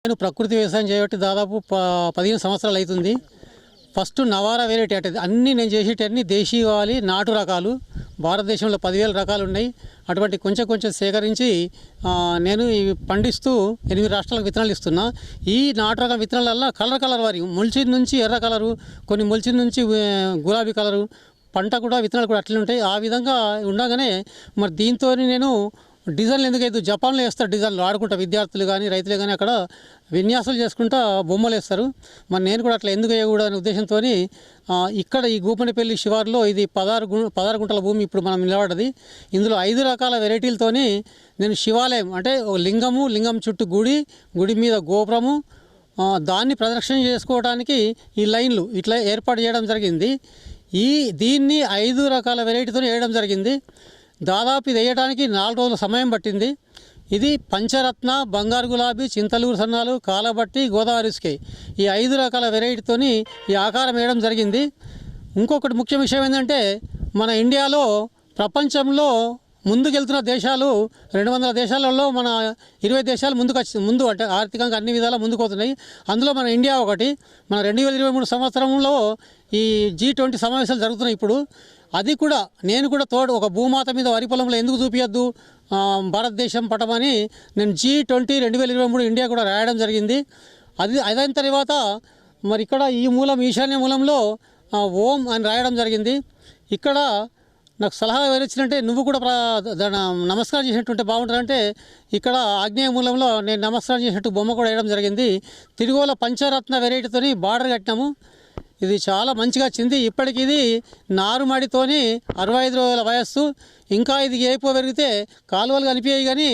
నేను ప్రకృతి వ్యవసాయం చేయబట్టి దాదాపు 15 సంవత్సరాలు అవుతుంది. ఫస్ట్ నవారా వెరైటీ అంటే అన్నీ నేను చేసేటన్నీ దేశీయవాలి నాటు రకాలు. భారతదేశంలో 10,000 రకాలు ఉన్నాయి. అటువంటి కొంచెం సేకరించి నేను ఇవి పండిస్తూ 8 రాష్ట్రాలకు విత్తనాలు ఇస్తున్నా. ఈ నాటు రకం విత్తనాలల్లో కలర్ వారి మొలిచిన నుంచి ఎర్ర కలరు, కొన్ని మొలిచిన నుంచి గులాబీ కలరు, పంట కూడా విత్తనాలు కూడా అట్లనే ఉంటాయి. ఆ విధంగా ఉండగానే మరి దీంతో నేను డిజైన్లు ఎందుకైతే జపాన్లో వేస్తారు, డిజైన్లు ఆడుకుంటా విద్యార్థులు కానీ రైతులు కానీ అక్కడ విన్యాసాలు చేసుకుంటా బొమ్మలు వేస్తారు. మరి నేను కూడా అట్లా ఎందుకు వేయకూడదు అనే ఉద్దేశంతో ఇక్కడ ఈ గూపనపల్లి శివారులో ఇది 16 గుంటల భూమి ఇప్పుడు మనం నిలబడ్డది. ఇందులో 5 రకాల వెరైటీలతోని నేను శివాలయం అంటే లింగం చుట్టూ గుడి మీద గోపురము, దాన్ని ప్రదక్షిణ చేసుకోవడానికి ఈ లైన్లు ఇట్లా ఏర్పాటు చేయడం జరిగింది. దీన్ని 5 రకాల వెరైటీతో వేయడం జరిగింది. దాదాపు ఇది వేయడానికి 4 రోజుల సమయం పట్టింది. ఇది పంచరత్న, బంగారు గులాబీ, చింతలూరు సన్నాలు, కాలబట్టి, గోదావరి ఇసుక ఈ 5 రకాల వెరైటీతోని ఈ ఆకారం వేయడం జరిగింది. ఇంకొకటి ముఖ్య విషయం ఏంటంటే మన ఇండియాలో ప్రపంచంలో ముందుకెళ్తున్న దేశాలు 200 దేశాలలో మన 20 దేశాలు ముందు అంటే ఆర్థికంగా అన్ని విధాలా ముందుకుపోతున్నాయి. అందులో మన ఇండియా ఒకటి. మన 2023 సంవత్సరంలో ఈ G20 సమావేశాలు జరుగుతున్నాయి ఇప్పుడు. అది కూడా నేను కూడా ఒక భూమాత మీద వరి పొలంలో ఎందుకు చూపించద్దు భారతదేశం పటమని నేను G20 2023 ఇండియా కూడా రాయడం జరిగింది. అదైన తర్వాత మరి ఇక్కడ ఈ మూలం ఈశాన్య మూలంలో ఓం అని రాయడం జరిగింది. ఇక్కడ నాకు సలహా ఎవరిచ్చినంటే నువ్వు కూడా నమస్కారం చేసినట్టుంటే బాగుంటుందంటే ఇక్కడ ఆగ్నేయ మూలంలో నేను నమస్కారం చేసినట్టు బొమ్మ కూడా వేయడం జరిగింది. తిరుగోల పంచరత్న వెరైటీతోని బార్డర్ కట్టినాము. ఇది చాలా మంచిగా వచ్చింది. ఇప్పటికి ఇది నారుమడితోని 65 రోజుల వయస్సు. ఇంకా ఇది ఏపో పెరిగితే కాలువలు కనిపించాయి కానీ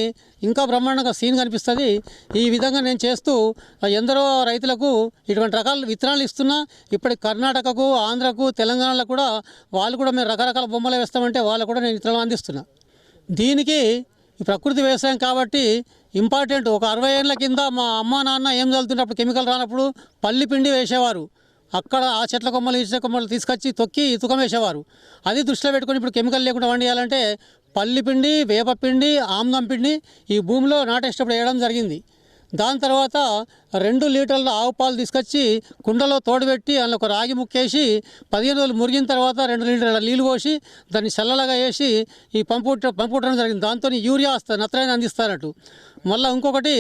ఇంకా బ్రహ్మాండంగా సీన్ కనిపిస్తుంది. ఈ విధంగా నేను చేస్తూ ఎందరో రైతులకు ఇటువంటి రకాల విత్తనాలు ఇస్తున్నా. ఇప్పటికి కర్ణాటకకు, ఆంధ్రకు, తెలంగాణలో కూడా వాళ్ళు కూడా మేము రకరకాల బొమ్మలు వేస్తామంటే వాళ్ళు కూడా నేను విత్తనాలు అందిస్తున్నా. దీనికి ఈ ప్రకృతి వ్యవసాయం కాబట్టి ఇంపార్టెంట్. ఒక 60 ఏళ్ళ కింద మా అమ్మ నాన్న ఏం చల్లుతున్నప్పుడు కెమికల్ రానప్పుడు పల్లి పిండి వేసేవారు. అక్కడ ఆ చెట్ల కొమ్మలు ఈ చెట్ల కొమ్మలు తీసుకొచ్చి తొక్కి తూకం వేసేవారు. అది దృష్టిలో పెట్టుకొని ఇప్పుడు కెమికల్ లేకుండా వండియాలంటే పల్లిపిండి, వేపపిండి, ఆమ్లం పిండి ఈ భూమిలో నాటేసేటప్పుడు వేయడం జరిగింది. దాని తర్వాత 2 లీటర్ల ఆవు పాలు తీసుకొచ్చి కుండలో తోడుపెట్టి అందులో ఒక రాగి ముక్కేసి 15 రోజులు మురిగిన తర్వాత 2 లీటర్ల నీళ్ళు పోసి దాన్ని చల్లగా వేసి ఈ పంపుటం జరిగింది. దాంతో యూరియా వస్తుంది, నత్రాన్ని అందిస్తారట. మళ్ళీ ఇంకొకటి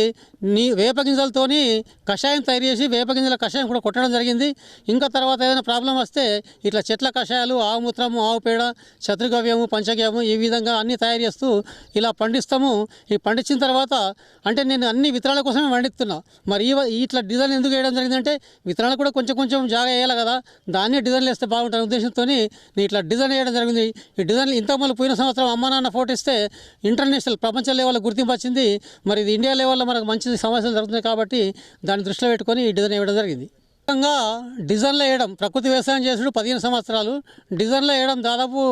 వేపగింజలతోని కషాయం తయారు చేసి వేపగింజల కషాయం కూడా కొట్టడం జరిగింది. ఇంకా తర్వాత ఏదైనా ప్రాబ్లం వస్తే ఇట్లా చెట్ల కషాయాలు, ఆవు మూత్రము, ఆవు పేడ, శత్రుగవ్యము, పంచగవ్యము ఈ విధంగా అన్నీ తయారు చేస్తూ ఇలా పండిస్తాము. ఈ పండించిన తర్వాత అంటే నేను అన్ని విత్తనాల కోసమే పండిస్తున్నా. మరి ఇట్లా డిజైన్ ఎందుకు వేయడం జరిగిందంటే విత్తనాలు కూడా కొంచెం జాగా వేయాలి కదా, దాన్ని డిజైన్లు వేస్తే బాగుంటుంది ఉద్దేశంతో నేను ఇట్లా డిజైన్ వేయడం జరిగింది. ఈ డిజైన్లు ఇంతకుముందు పోయిన సంవత్సరం అమ్మ నాన్న ఫోటో ఇస్తే ఇంటర్నేషనల్ ప్రపంచ లెవెల్లో గుర్తింపు వచ్చింది. మరి ఇది ఇండియా లెవెల్లో మనకు మంచి సమస్యలు జరుగుతున్నాయి కాబట్టి దాన్ని దృష్టిలో పెట్టుకొని ఈ డిజైన్ వేయడం జరిగింది. ముఖ్యంగా డిజైన్లో వేయడం ప్రకృతి వ్యవసాయం చేసుడు 15 సంవత్సరాలు, డిజైన్లో వేయడం దాదాపు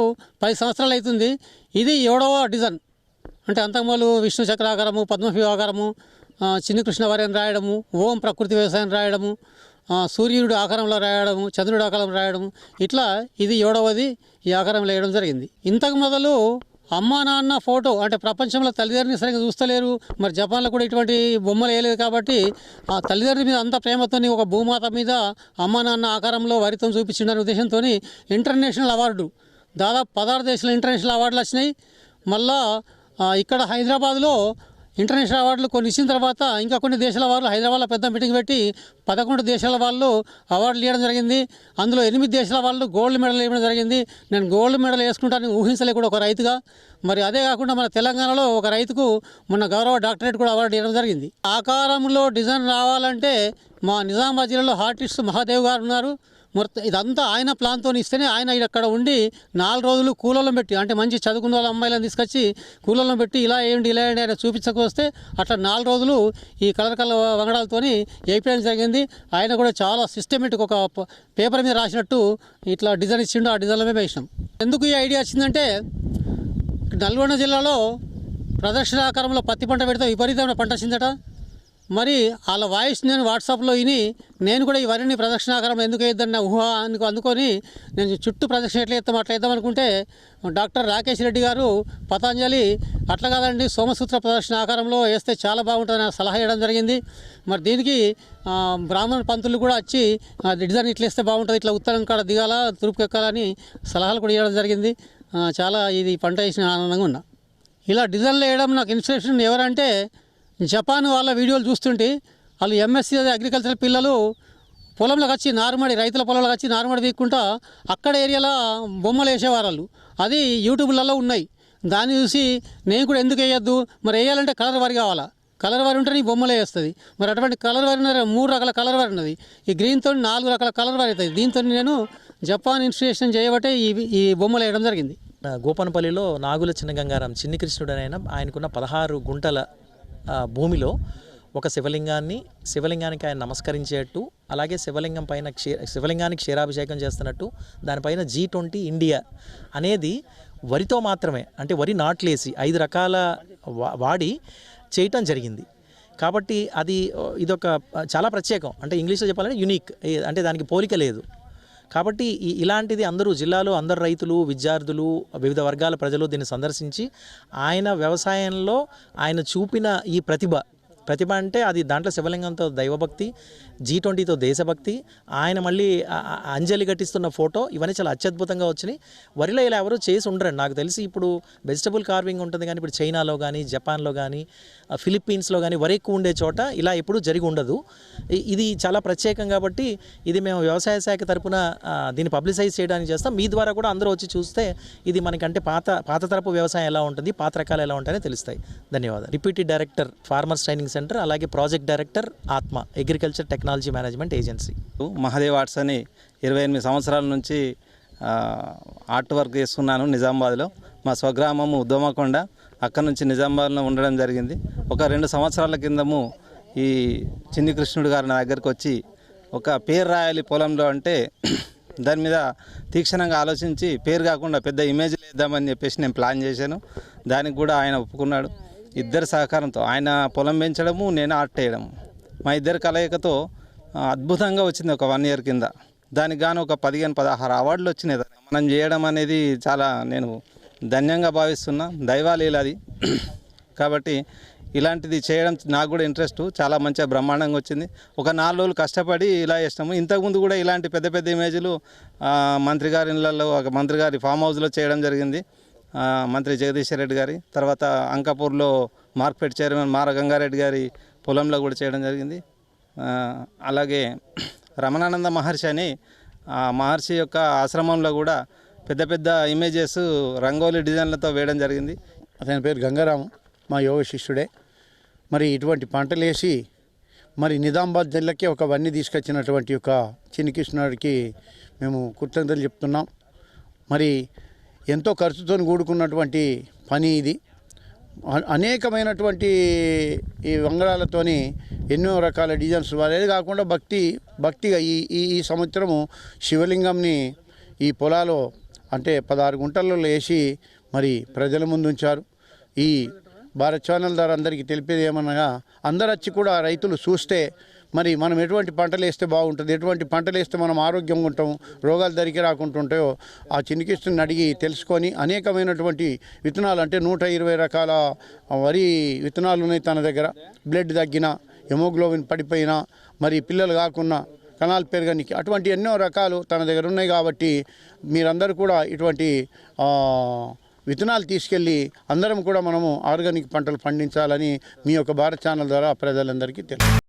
10 సంవత్సరాలు అవుతుంది. ఇది 7వ డిజైన్. అంటే అంతకుముందు విష్ణు చక్రాకారము, పద్మవ్యూహ ఆకారము, చిన్ని కృష్ణ వారిని రాయడము, ఓం ప్రకృతి వ్యవసాయం రాయడము, సూర్యుడు ఆకారంలో రాయడము, చంద్రుడు ఆకారం రాయడము, ఇట్లా ఇది 7వది ఈ ఆకారంలో వేయడం జరిగింది. ఇంతకు మొదలు అమ్మ నాన్న ఫోటో అంటే ప్రపంచంలో తల్లిదండ్రుని సరిగ్గా చూస్తలేరు. మరి జపాన్లో కూడా ఇటువంటి బొమ్మలు వేయలేదు కాబట్టి ఆ తల్లిదండ్రుల మీద అంత ప్రేమతో ఒక భూమాత మీద అమ్మ నాన్న ఆకారంలో వరితో చూపించిందనే ఉద్దేశంతో ఇంటర్నేషనల్ అవార్డు దాదాపు 16 దేశాల ఇంటర్నేషనల్ అవార్డులు వచ్చినాయి. మళ్ళా ఇక్కడ హైదరాబాద్లో ఇంటర్నేషనల్ అవార్డులు కొన్ని ఇచ్చిన తర్వాత ఇంకా కొన్ని దేశాల వాళ్ళు హైదరాబాద్లో పెద్ద మీటింగ్ పెట్టి 11 దేశాల వాళ్ళు అవార్డులు ఇవ్వడం జరిగింది. అందులో 8 దేశాల వాళ్ళు గోల్డ్ మెడల్ ఇవ్వడం జరిగింది. నేను గోల్డ్ మెడల్ వేసుకుంటానని ఊహించలే కూడా ఒక రైతుగా. మరి అదే కాకుండా మన తెలంగాణలో ఒక రైతుకు మొన్న గౌరవ డాక్టరేట్ కూడా అవార్డు ఇవ్వడం జరిగింది. ఆకారంలో డిజైన్ రావాలంటే మా నిజామాబాద్ జిల్లాలో ఆర్టిస్ట్ మహాదేవ్ గారు ఉన్నారు. మొత్తం ఇదంతా ఆయన ప్లాన్తో ఇస్తేనే ఆయన అక్కడ ఉండి 4 రోజులు కూలల్లో పెట్టి అంటే మంచి చదువుకున్న వాళ్ళ అమ్మాయిలను తీసుకొచ్చి కూలల్లో పెట్టి ఇలా వేయండి ఆయన చూపించకొస్తే అట్లా 4 రోజులు ఈ కలర్ వంగడాలతో వేయించడం జరిగింది. ఆయన కూడా చాలా సిస్టమేటిక్ ఒక పేపర్ మీద రాసినట్టు ఇట్లా డిజైన్ ఇచ్చిండు. ఆ డిజైన్లో మేము వేసినాం. ఎందుకు ఈ ఐడియా వచ్చిందంటే నల్గొండ జిల్లాలో ప్రదక్షిణాకారంలో పత్తి పంట పెడితే విపరీతమైన పంట వచ్చిందట. మరి వాళ్ళ వాయిస్ నేను వాట్సాప్లో విని నేను కూడా ఈ వరిని ప్రదక్షిణాకారం ఎందుకు వేద్దాం నా ఊహ అందుకొని నేను చుట్టూ ప్రదక్షిణ ఎట్లా వేద్దాం అట్లా వేద్దాం అనుకుంటే డాక్టర్ రాకేష్ రెడ్డి గారు పతంజలి అట్లా కాదండి సోమసూత్ర ప్రదక్షిణ ఆకారంలో వేస్తే చాలా బాగుంటుందని సలహా ఇవ్వడం జరిగింది. మరి దీనికి బ్రాహ్మణ పంతులు కూడా వచ్చి డిజైన్ ఇట్లా వేస్తే బాగుంటుంది, ఇట్లా ఉత్తరం కాడ దిగాల తూర్పుకి ఎక్కాలని సలహాలు కూడా ఇవ్వడం జరిగింది. చాలా ఇది పంట వేసిన ఆనందంగా ఉన్నా. ఇలా డిజైన్లు వేయడం నాకు ఇన్స్పిరేషన్ ఎవరంటే జపాన్ వాళ్ళ వీడియోలు చూస్తుంటే వాళ్ళు ఎంఎస్సీ అగ్రికల్చర్ పిల్లలు పొలంలోకి వచ్చి నారుమడి రైతుల పొలంలోకి వచ్చి నారుమడి వీక్కుంటా అక్కడ ఏరియాలో బొమ్మలు వేసేవారు వాళ్ళు. అది యూట్యూబ్లలో ఉన్నాయి. దాన్ని చూసి నేను కూడా ఎందుకు వేయద్దు, మరి వేయాలంటే కలర్ వరి కావాలా, కలర్ వరి ఉంటే నీ బొమ్మలే వేస్తుంది. మరి అటువంటి కలర్ వరి 3 రకాల కలర్ వరి ఉన్నది. ఈ గ్రీన్తో 4 రకాల కలర్ వరి అవుతుంది. దీంతో నేను జపాన్ ఇన్స్పిరేషన్ చేయబట్టే ఈ బొమ్మలు వేయడం జరిగింది. గోపనపల్లిలో నాగుల చిన్న గంగారాం చిన్ని కృష్ణుడు ఆయనకున్న 16 గుంటల భూమిలో ఒక శివలింగానికి ఆయన నమస్కరించేట్టు, అలాగే శివలింగానికి క్షీరాభిషేకం చేస్తున్నట్టు దానిపైన G20 ఇండియా అనేది వరితో మాత్రమే, అంటే వరి నాట్లేసి 5 రకాల వాడి చేయటం జరిగింది. కాబట్టి ఇదొక చాలా ప్రత్యేకం, అంటే ఇంగ్లీష్లో చెప్పాలంటే యునిక్, అంటే దానికి పోలిక లేదు. కాబట్టి ఇలాంటిది జిల్లాలో అందరు రైతులు, విద్యార్థులు, వివిధ వర్గాల ప్రజలు దీన్ని సందర్శించి ఆయన వ్యవసాయంలో ఆయన చూపిన ఈ ప్రతిభ అంటే అది దాంట్లో శివలింగంతో దైవభక్తి, G20తో దేశభక్తి, ఆయన మళ్ళీ అంజలి ఘటిస్తున్న ఫోటో, ఇవన్నీ చాలా అత్యద్భుతంగా వచ్చినాయి. వరిలో ఇలా ఎవరు చేసి ఉండరండి. నాకు తెలిసి ఇప్పుడు వెజిటబుల్ కార్వింగ్ ఉంటుంది, కానీ ఇప్పుడు చైనాలో కానీ, జపాన్లో కానీ, ఫిలిప్పీన్స్లో కానీ వరి ఎక్కువ ఉండే చోట ఇలా ఎప్పుడూ జరిగి ఉండదు. ఇది చాలా ప్రత్యేకం. కాబట్టి ఇది మేము వ్యవసాయ శాఖ తరపున దీన్ని పబ్లిసైజ్ చేయడానికి చేస్తాం. మీ ద్వారా కూడా అందరూ వచ్చి చూస్తే ఇది మనకంటే పాత తరపు వ్యవసాయం ఎలా ఉంటుంది, పాత రకాలు ఎలా ఉంటాయని తెలుస్తాయి. ధన్యవాదాలు. Deputy director farmers training centre, అలాగే ప్రాజెక్ట్ డైరెక్టర్ ఆత్మ agriculture technology management agency. Mahadev arts అని 28 సంవత్సరాల నుంచి ఆర్ట్ వర్క్ చేస్తున్నాను నిజామాబాద్లో. మా స్వగ్రామము ఉద్దమకొండ, అక్కడ నుంచి నిజామాబాద్లో ఉండడం జరిగింది. ఒక 2 సంవత్సరాల కిందము ఈ చిన్ని కృష్ణుడు గారు నా దగ్గరికి వచ్చి ఒక పేరు రాయాలి పొలంలో అంటే దాని మీద తీక్షణంగా ఆలోచించి పేరు కాకుండా పెద్ద ఇమేజ్ వేద్దామని చెప్పేసి నేను ప్లాన్ చేశాను. దానికి కూడా ఆయన ఒప్పుకున్నాడు. ఇద్దరి సహకారంతో ఆయన పొలం పెంచడము, నేను ఆర్ట్ వేయడము, మా ఇద్దరి కలయికతో అద్భుతంగా వచ్చింది. ఒక 1 ఇయర్ కింద దానికి గాను ఒక 15-16 అవార్డులు వచ్చినాయి. మనం చేయడం అనేది చాలా నేను ధన్యంగా భావిస్తున్నా. దైవాలీల అది. కాబట్టి ఇలాంటిది చేయడం నాకు కూడా ఇంట్రెస్ట్, చాలా మంచిగా బ్రహ్మాండంగా వచ్చింది. ఒక 4 రోజులు కష్టపడి ఇలా చేసినాము. ఇంతకుముందు కూడా ఇలాంటి పెద్ద పెద్ద ఇమేజ్లు మంత్రి గారి ఇళ్ళల్లో, ఒక మంత్రి గారి ఫామ్ హౌస్లో చేయడం జరిగింది. మంత్రి జగదీశ్వర్ రెడ్డి గారి, తర్వాత అంకాపూర్లో మార్కెట్ చైర్మన్ మార గంగారెడ్డి గారి పొలంలో కూడా చేయడం జరిగింది. అలాగే రమణానంద మహర్షి అని మహర్షి యొక్క ఆశ్రమంలో కూడా పెద్ద పెద్ద ఇమేజెస్ రంగోలీ డిజైన్లతో వేయడం జరిగింది. అతని పేరు గంగారాము, మా యోగ శిష్యుడే. మరి ఇటువంటి పంటలు వేసి మరి నిజామాబాద్ జిల్లాకి ఒక వన్ని తీసుకొచ్చినటువంటి యొక్క చిన్ని కృష్ణుడికి మేము కృతజ్ఞతలు చెప్తున్నాం. మరి ఎంతో ఖర్చుతో కూడుకున్నటువంటి పని ఇది. అనేకమైనటువంటి ఈ వంగడాలతోని ఎన్నో రకాల డిజైన్స్. అదే కాకుండా భక్తిగా ఈ సంవత్సరము శివలింగంని ఈ పొలాలో అంటే 16 గుంటల్లో వేసి మరి ప్రజల ముందు ఉంచారు. ఈ భారత్ ఛానల్ ద్వారా అందరికీ తెలిపేది ఏమనగా అందరు వచ్చి కూడా రైతులు చూస్తే మరి మనం ఎటువంటి పంటలు వేస్తే బాగుంటుంది, ఎటువంటి పంటలు వేస్తే మనం ఆరోగ్యంగా ఉంటాం, రోగాలు దరికి రాకుంటుంటాయో ఆ చిన్నికృష్ణుని అడిగి తెలుసుకొని అనేకమైనటువంటి విత్తనాలు అంటే 120 రకాల వరి విత్తనాలు ఉన్నాయి తన దగ్గర. బ్లడ్ తగ్గిన, హెమోగ్లోబిన్ పడిపోయినా, మరి పిల్లలు కాకున్నా, కణాలు పెరగనికి, అటువంటి ఎన్నో రకాలు తన దగ్గర ఉన్నాయి. కాబట్టి మీరందరూ కూడా ఇటువంటి విత్తనాలు తీసుకెళ్ళి అందరం కూడా మనము ఆర్గానిక్ పంటలు పండించాలని మీ యొక్క భారత్ ఛానల్ ద్వారా ప్రజలందరికీ తెలుసు.